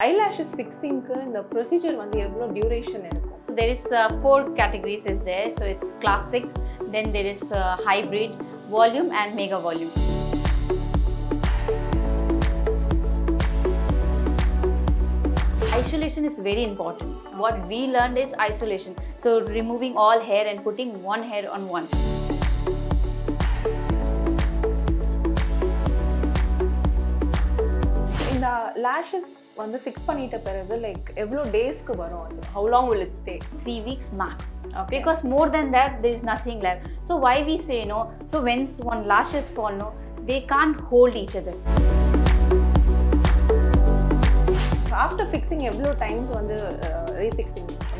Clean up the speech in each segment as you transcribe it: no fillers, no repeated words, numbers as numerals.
Eyelashes fixing the procedure வந்து எவ்வளோ duration எடுக்கும்? There is 4 categories is there. So it's classic, then there is hybrid, volume and mega volume. Isolation is very important. What we learned is isolation. So removing all hair and putting one hair on one. இந்த lashes வந்து fix பண்ணிட்ட பிறகு like எவ்வளோ டேஸ்க்கு வரும் அது? How long will it stay? 3 weeks max. Okay. Because more than that there is nothing left. So why we say no? So once one lashes fall, no, they can't hold each other. So after fixing எவ்வளோ times வந்து refixing? I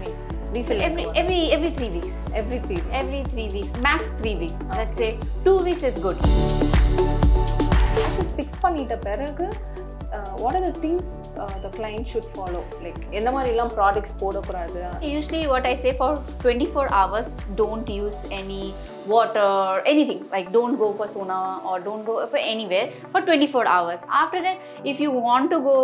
mean So every 3 weeks. Every 3 weeks. Every 3 weeks. Max 3 weeks. Okay. Let's say 2 weeks is good. Lashes fix பண்ணிட்ட பிறகு what are the things the client should follow? Like என்ன மாதிரிலாம் products போடக்கூடாது? Usually what I say, for 24 hours don't use any water, anything. Like don't go for sauna or don't go for anywhere for 24 hours. After that, if you want to go,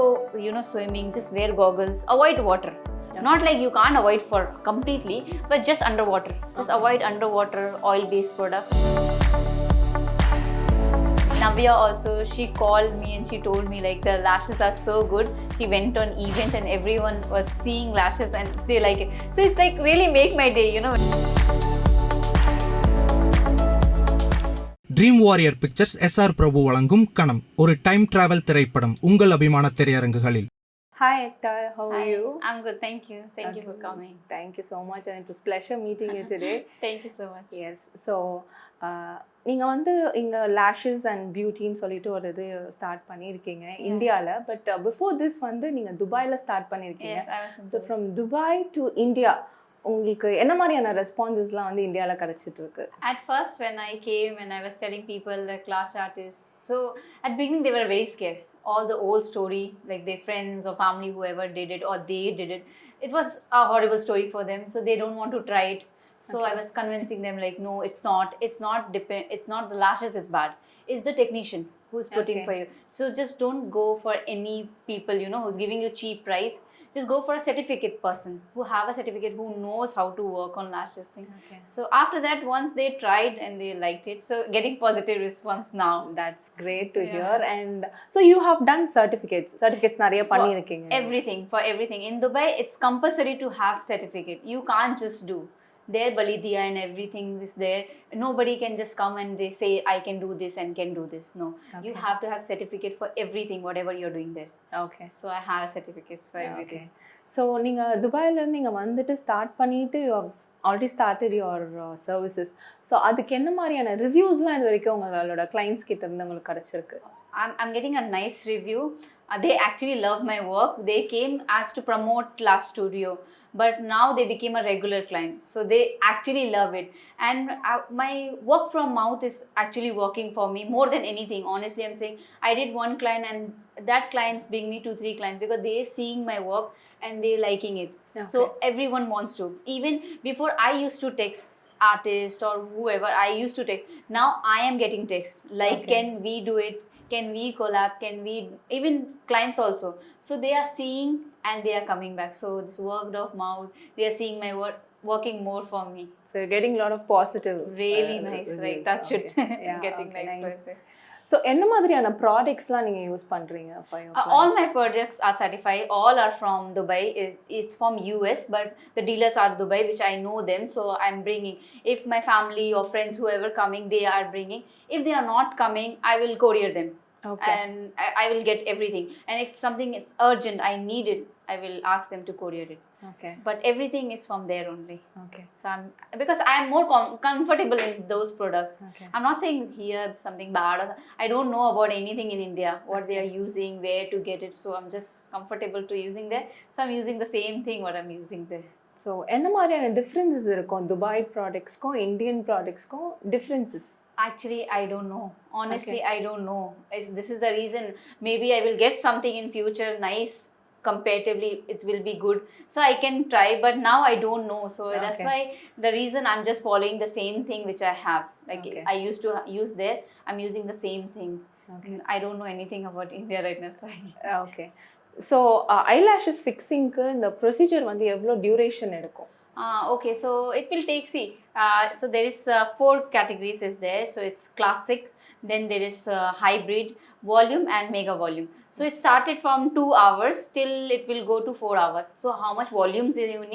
swimming, just wear goggles, avoid water. Okay. Not like you can't avoid for completely, but just underwater. Just avoid underwater oil-based products. Navya also, she called me and she told me like the lashes are so good. She went on event and everyone was seeing lashes and they like it. So it's like really make my day, dream warrior pictures SR Prabhu வழங்கும் கணம், ஒரு time travel திரைப்படம் உங்கள் அபிமான திரையரங்குகளில். Hi Ekta, how are you? I'm good, thank you. Thank you for coming. Thank you so much and it was pleasure meeting you today. Thank you so much. Yes, so நீங்கள் வந்து இங்கே lashes and பியூட்டின்னு சொல்லிட்டு ஒரு இது start பண்ணியிருக்கீங்க இந்தியாவில். But before this வந்து நீங்கள் துபாயில் ஸ்டார்ட் பண்ணியிருக்கீங்க. So from Dubai to India உங்களுக்கு என்ன மாதிரியான ரெஸ்பான்சஸ்லாம் வந்து இந்தியாவில் கிடச்சிட்டு இருக்கு? At first when I came and I was telling people like Lash artists, so at beginning they were very scared. All the old story, like their friends or family, whoever did it or they did it, it was a horrible story for them, so they don't want to try it. So okay. I was convincing them like, no, it's not the lashes is bad, it's the technician who's putting for you. So just don't go for any people who's giving you cheap price. Just go for a certificate person who have a certificate, who knows how to work on lashes thing. Okay. So after that, once they tried and they liked it, so getting positive response now. That's great to hear. And so you have done certificates நிறைய பண்ணிருக்கீங்க. For everything in Dubai, it's compulsory to have certificate. You can't just do. Their balidia and everything is there. Nobody can just come and they say I can do this and can do this. No, you have to have certificate for everything, whatever you're doing there. Okay. So I have certificates for everything. So நீங்கள் துபாயிலேருந்து நீங்கள் வந்துட்டு start பண்ணிவிட்டு you already started your services. So அதுக்கு என்ன மாதிரியான ரிவ்யூஸ்லாம் இது வரைக்கும் உங்களோட கிளைண்ட்ஸ் கிட்ட இருந்து உங்களுக்கு கிடச்சிருக்கு? I'm getting a nice review. They actually love my work. They came as to promote Lash Studio, but now they became a regular client. So they actually love it. And my work from mouth is actually working for me more than anything. Honestly, I'm saying I did one client and that clients bring me 2-3 clients because they seeing my work and they liking it. Okay. So everyone wants to. Even before I used to text artist or whoever, I used to text. Now I am getting text like, can we do it? Can we collab? Can we, even clients also. So they are seeing and they are coming back. So this word of mouth, they are seeing my work working more for me. So you're getting a lot of positive. Really nice, right? Touch it. Yeah, getting nice. So என்ன மாதிரியான ப்ராடக்ட்ஸ்லாம் நீங்கள் use பண்ணுறீங்க for your clients? All my projects are certified. All are from Dubai. It's from US, but the dealers are Dubai, which I know them. So I'm bringing. If my family or friends, whoever coming, they are bringing. If they are not coming, I will courier them. Okay. And I will get everything. And if something is urgent, I need it, I will ask them to courier it. Okay. But everything is from there only. Okay. So because I am more comfortable in those products. Okay. I'm not saying here something bad. I don't know about anything in India, what they are using, where to get it. So I'm just comfortable to using there. So I'm using the same thing what I'm using there. So என்ன மாதிரியான differences இருக்கும் Dubai ப்ராடக்ட்ஸ்க்கும் Indian ப்ராடக்ட்ஸ்க்கும் differences? Actually, I don't know. Honestly, I don't know. This is the reason. Maybe I will get something in future nice. Comparatively, it will be good. So I can try, but now I don't know. So that's why the reason I'm just following the same thing which I have. Like I used to use there. I'm using the same thing. I don't know anything about India right now. So okay. So eyelashes ஃபிக்ஸிங்க்கு இந்த procedure வந்து எவ்வளோ duration எடுக்கும்? Okay, so it will take, see, so there is 4 categories is there. So it's classic, then there is hybrid, volume and mega volume. So it started from 2 hours till it will go to 4 hours. So how much volumes you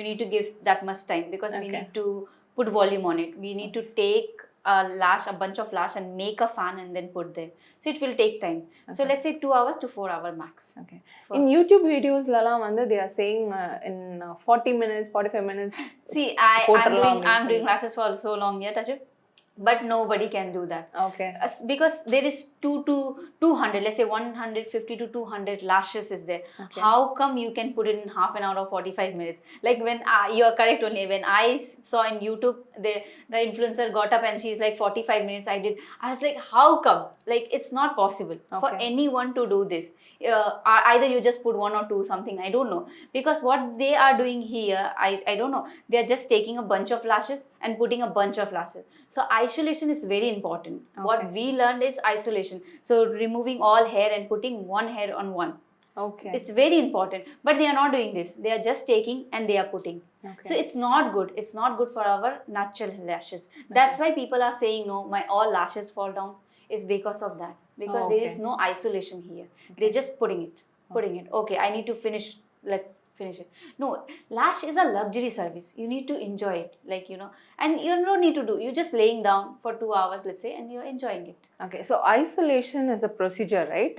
need to give that much time, because we need to put volume on it. We need to take a bunch of lash and make a fan and then put there. So it will take time. So let's say 2 hours to 4 hour max. Okay. In YouTube videos lala வந்து they are saying in 40 minutes, 45 minutes. See, I'm doing lashes for so long yet, Ajay. But nobody can do that. Okay. Because there is 2 to 200, let's say 150 to 200 lashes is there. Okay. How come you can put it in half an hour or 45 minutes? Like when you are correct only. When I saw in YouTube, the influencer got up and she's like 45 minutes. I was like, how come? Like it's not possible for anyone to do this. Either you just put 1 or 2 something. I don't know, because what they are doing here, I don't know. They are just taking a bunch of lashes and putting a bunch of lashes. So isolation is very important. What we learned is isolation. So removing all hair and putting one hair on one. Okay. It's very important. But they are not doing this. They are just taking and they are putting. Okay. So it's not good. It's not good for our natural lashes. That's why people are saying, no, my all lashes fall down. It's because of that. Because there is no isolation here. They're just putting it. Okay, I need to finish. Let's finish it. No, lash is a luxury service. You need to enjoy it, like, you know, and you don't need to do. You're just laying down for 2 hours, let's say, and you're enjoying it. Okay, so isolation is a procedure, right?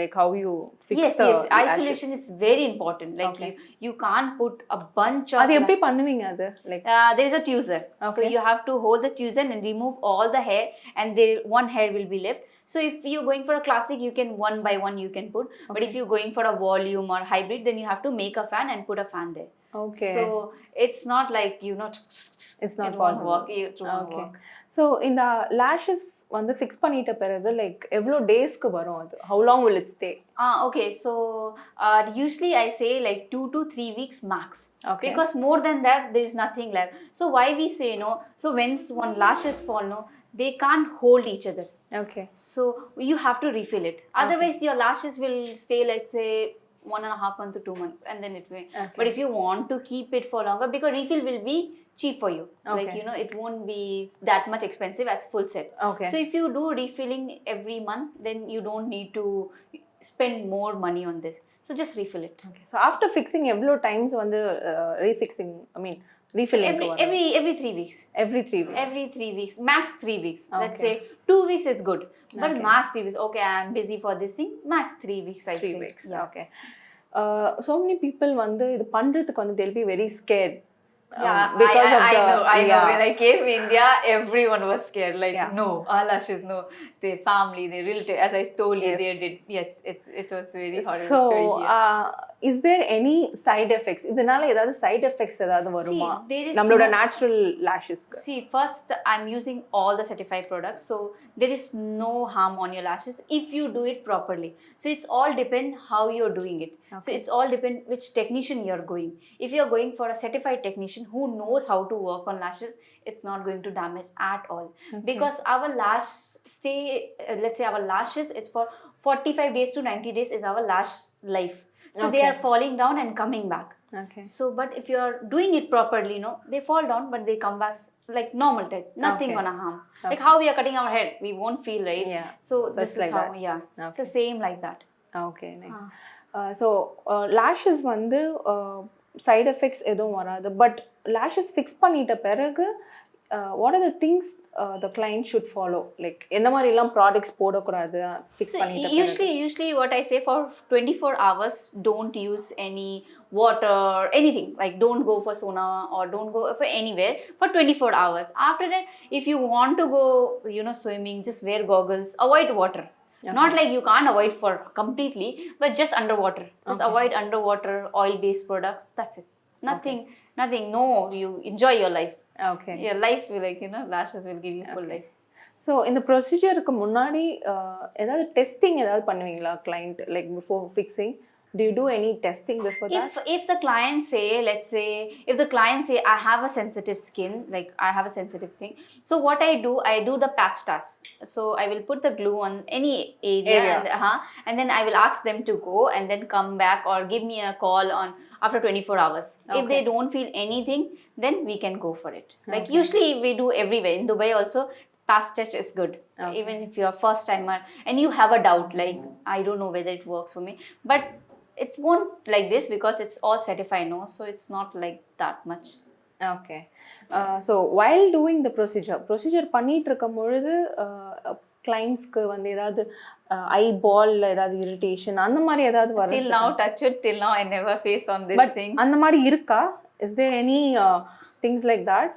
Like how you fix yes, the yes. Isolation is very important. Like you can't put a bunch of. அது எப்படி பண்ணுவீங்க அது? Like there is a tweezer. So you have to hold the tweezer and remove all the hair, and there one hair will be left. So if you're going for a classic, you can one by one you can put. But if you're going for a volume or hybrid, then you have to make a fan and put a fan there. Okay. So it's not like, you know, it's not it possible. won't work. It won't work. So இந்த lashes வந்து fix பண்ணிட்ட பிறகு like எவ்வளோ டேஸ்க்கு வரும் அது? How long will it stay? Okay, so usually I say like 2 to 3 weeks max. Okay. Because more than that, there is nothing left. So why we say no? So once one lashes fall, no, they can't hold each other. Okay. So you have to refill it. Otherwise, your lashes will stay, let's say, 1.5 months to 2 months, and then it will. Okay. But if you want to keep it for longer, because refill will be cheap for you. Like, you know, it won't be that much expensive as full set. Okay. So if you do refilling every month, then you don't need to spend more money on this. So just refill it. Okay. So after fixing, எவ்வளோ times வந்து refixing? I mean, refilling. So every 3 weeks. Every 3 weeks. Every 3 weeks, max 3 weeks. Let's say 2 weeks is good, but max 3 weeks. Okay, I'm busy for this thing. Max 3 weeks. I 3 say. weeks. Yeah. Okay. So many people வந்து இது பண்றதுக்கு வந்து they'll be very scared. Yeah, because I know. Yeah. When I came to India, everyone was scared. Like, no, eyelashes, no. Their family, their relative, as I told you, they did. Yes, it was very horrible story here. Is there any side effects? இதனால ஏதாவது side effects ஏதாவது வருமா? நம்மளோட natural lashes. See, first I'm using all the certified products, so there is no harm on your lashes if you do it properly. So it's all depend how you're doing it. Okay. So it's all depend which technician you're going. If you're going for a certified technician who knows how to work on lashes, it's not going to damage at all. Okay. Because our lash stay, let's say our lashes, it's for 45 days to 90 days is our lash life. So they are falling down and coming back. Okay. So, but if you are doing it properly, you know, they fall down, but they come back like normal type. Nothing gonna harm. Like how we are cutting our head, we won't feel, right? Yeah. So this is is like how, that. yeah. Okay. It's the same like that. Okay, nice. So lashes வந்து side effects எதுவும் வராது. But lashes fix பண்ணிட்ட பிறகு what are the things the client should follow? Like என்ன மாதிரி எல்லாம் products போடக்கூடாது fix பண்ணிட்ட பிறகு? Usually what I say, for 24 hours don't use any water, anything. Like don't go for sauna or don't go for anywhere for 24 hours. After that, if you want to go, you know, swimming, just wear goggles, avoid water. Okay. Not like you can't avoid for completely, but just underwater. Just avoid underwater oil-based products. That's it. Nothing. No, you enjoy your life. Okay. Your life will, like, you know, lashes will give you full life. So இந்த ப்ரொசீஜருக்கு முன்னாடி ஏதாவது testing ஏதாவது பண்ணுவீங்களா client, like before fixing? Do you do any testing before that? If the client say, let's say, if the client say I have a sensitive skin, like I have a sensitive thing, so what I do the patch test. So I will put the glue on any area. And then I will ask them to go and then come back or give me a call on after 24 hours. If they don't feel anything, then we can go for it. Like usually we do everywhere. In Dubai also, patch test is good. Even if you're a first timer and you have a doubt, like I don't know whether it works for me, but it won't like this because it's all certified, no? So it's not like that much. Okay. So while doing the procedure பண்ணிட்டு இருக்கும் பொழுது கிளைண்ட்ஸ்க்கு வந்து ஏதாவது ஐபால்ல ஏதாவது irritation அந்த மாதிரி ஏதாவது வரும்? Till now I never faced on this thing. அந்த மாதிரி இருக்கா? Is there any things like that?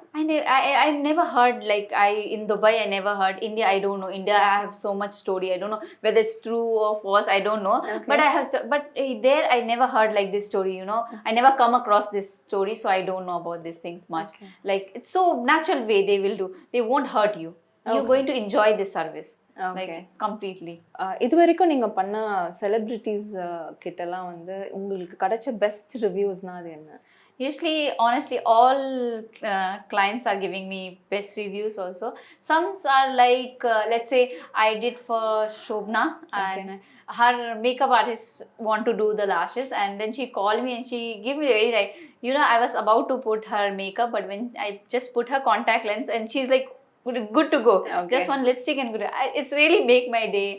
I've never heard, like in Dubai I never heard. India I don't know. India I have so much story. I don't know whether it's true or false. I don't know. But there I never heard like this story, you know. I never come across this story, so I don't know about these things much. Like it's so natural way they will do. They won't hurt you. You're going to enjoy this service. Like completely. இது வரைக்கும் நீங்க பண்ண celebrities கிட்டலாம் வந்து உங்களுக்கு கிடைச்ச best ரிவ்யூஸ்னா அது என்ன? Usually, honestly, all clients are giving me best reviews also. Some are like, let's say, I did for Shobna and her makeup artist want to do the lashes, and then she called me and she gave me very like, you know, I was about to put her makeup, but when I just put her contact lens and she's like, good to go. Just one lipstick and good. It's really make my day.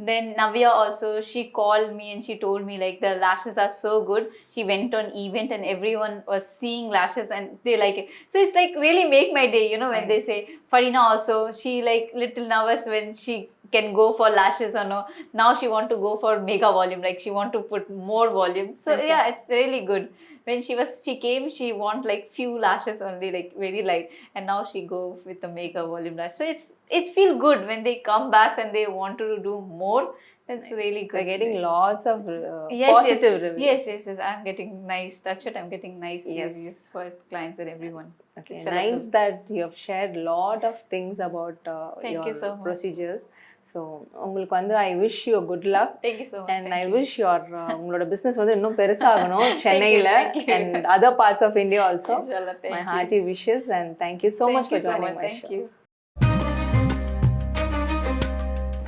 Then Navya also, she called me and she told me like the lashes are so good. She went on event and everyone was seeing lashes and they like it. So it's like really make my day, you know, when they say. Farina also, she like little nervous when she can go for lashes or no. Now she want to go for mega volume, like she want to put more volume. So yeah, it's really good. When she came, she want like few lashes only, like very light, and now she go with the mega volume lash. So it feel good when they come back and they want to do more. That's really good. So getting lots of positive reviews. Yes. I'm getting nice. That's it. I'm getting nice reviews for clients and everyone. Okay, nice that you have shared lot of things about your you so procedures. So உங்களுக்கு வந்து I wish you a good luck. Thank you so much. And I wish your உங்களோட business வந்து இன்னும் பெருசாகணும் சென்னையில and other parts of India also. Inshallah, thank my you. hearty wishes and thank you so much for joining my show. Thank you.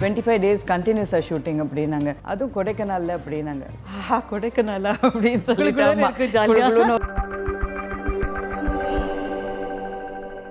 25 days continuous shooting அப்படின்னாங்க. அதுவும் கொடைக்கானல்ல அப்படின்னாங்க. கொடைக்கானலா அப்படின்னு சொல்லிட்டு